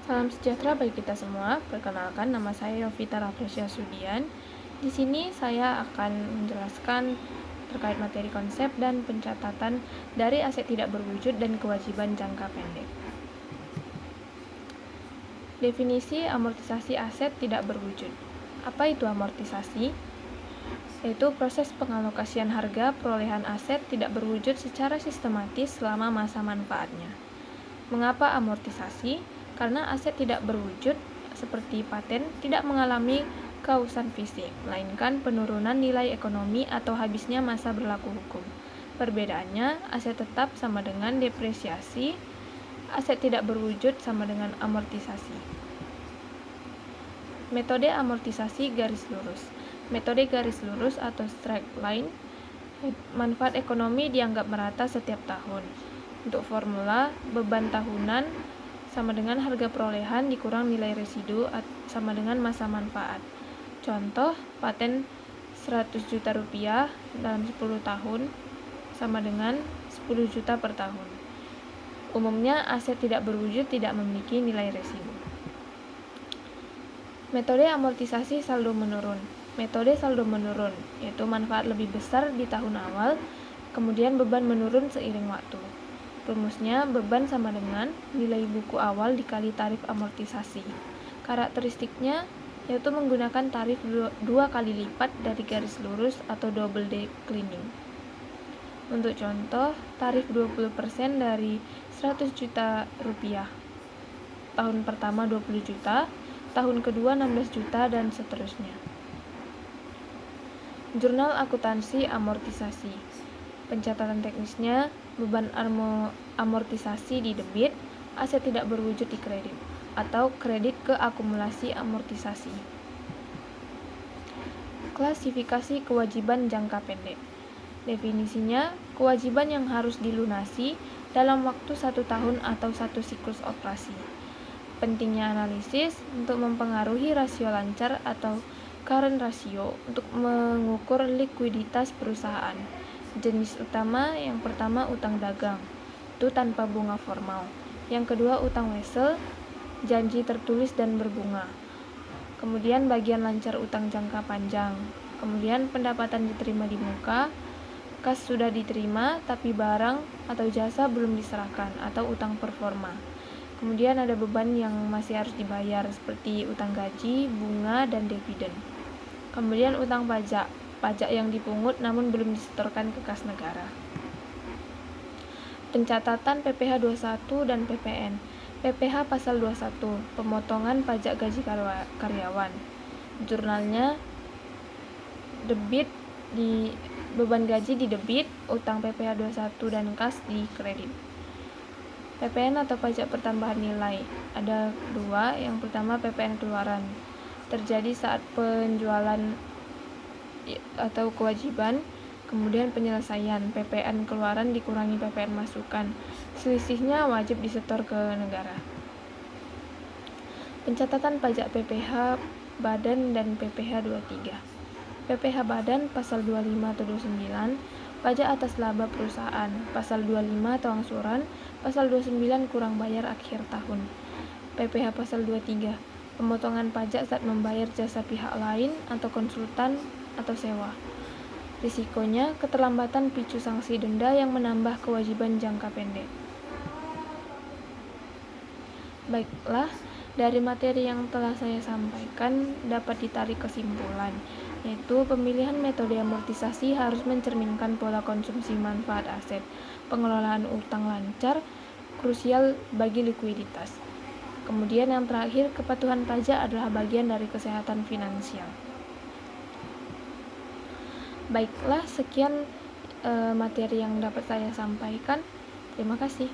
Salam sejahtera bagi kita semua. Perkenalkan, nama saya Yovita Raflesia Sudian. Di sini saya akan menjelaskan terkait materi konsep dan pencatatan dari aset tidak berwujud dan kewajiban jangka pendek. Definisi amortisasi aset tidak berwujud. Apa itu amortisasi? Yaitu proses pengalokasian harga perolehan aset tidak berwujud secara sistematis selama masa manfaatnya. Mengapa amortisasi? Karena aset tidak berwujud, seperti paten, tidak mengalami kausan fisik, melainkan penurunan nilai ekonomi atau habisnya masa berlaku hukum. Perbedaannya, aset tetap sama dengan depresiasi, aset tidak berwujud sama dengan amortisasi. Metode amortisasi garis lurus. Metode garis lurus atau straight line, manfaat ekonomi dianggap merata setiap tahun. Untuk formula, beban tahunan sama dengan harga perolehan dikurang nilai residu sama dengan masa manfaat. Contoh, paten 100 juta rupiah dalam 10 tahun sama dengan 10 juta per tahun. Umumnya, aset tidak berwujud tidak memiliki nilai residu. Metode amortisasi saldo menurun. Metode saldo menurun, yaitu manfaat lebih besar di tahun awal, kemudian beban menurun seiring waktu. Rumusnya, beban sama dengan nilai buku awal dikali tarif amortisasi. Karakteristiknya yaitu menggunakan tarif 2 kali lipat dari garis lurus atau double declining. Untuk contoh, tarif 20% dari 100 juta rupiah. Tahun pertama 20 juta, tahun kedua 16 juta, dan seterusnya. Jurnal akuntansi amortisasi. Pencatatan teknisnya, beban amortisasi di debit, aset tidak berwujud di kredit, atau kredit ke akumulasi amortisasi. Klasifikasi kewajiban jangka pendek. Definisinya, kewajiban yang harus dilunasi dalam waktu 1 tahun atau 1 siklus operasi. Pentingnya analisis untuk mempengaruhi rasio lancar atau current ratio untuk mengukur likuiditas perusahaan. Jenis utama yang pertama utang dagang, itu tanpa bunga formal. Yang kedua utang wesel, janji tertulis dan berbunga. Kemudian bagian lancar utang jangka panjang. Kemudian pendapatan diterima di muka, kas sudah diterima tapi barang atau jasa belum diserahkan atau utang performa. Kemudian ada beban yang masih harus dibayar seperti utang gaji, bunga, dan dividen. Kemudian utang pajak, pajak yang dipungut namun belum disetorkan ke kas negara. Pencatatan PPh 21 dan PPN. PPh pasal 21, pemotongan pajak gaji karyawan. Jurnalnya, debit di beban gaji di debit, utang PPh 21 dan kas di kredit. PPN atau pajak pertambahan nilai ada 2. Yang pertama PPN keluaran, terjadi saat penjualan atau kewajiban, kemudian penyelesaian. PPN keluaran dikurangi PPN masukan, selisihnya wajib disetor ke negara. Pencatatan pajak PPh badan dan PPh 23. PPh badan pasal 25 atau 29, pajak atas laba perusahaan, pasal 25 atau angsuran, pasal 29 kurang bayar akhir tahun. PPh pasal 23, pemotongan pajak saat membayar jasa pihak lain atau konsultan atau sewa. Risikonya, keterlambatan picu sanksi denda yang menambah kewajiban jangka pendek. Baiklah, dari materi yang telah saya sampaikan dapat ditarik kesimpulan, yaitu pemilihan metode amortisasi harus mencerminkan pola konsumsi manfaat aset. Pengelolaan utang lancar krusial bagi likuiditas. Kemudian yang terakhir, kepatuhan pajak adalah bagian dari kesehatan finansial. Baiklah, sekian materi yang dapat saya sampaikan. Terima kasih.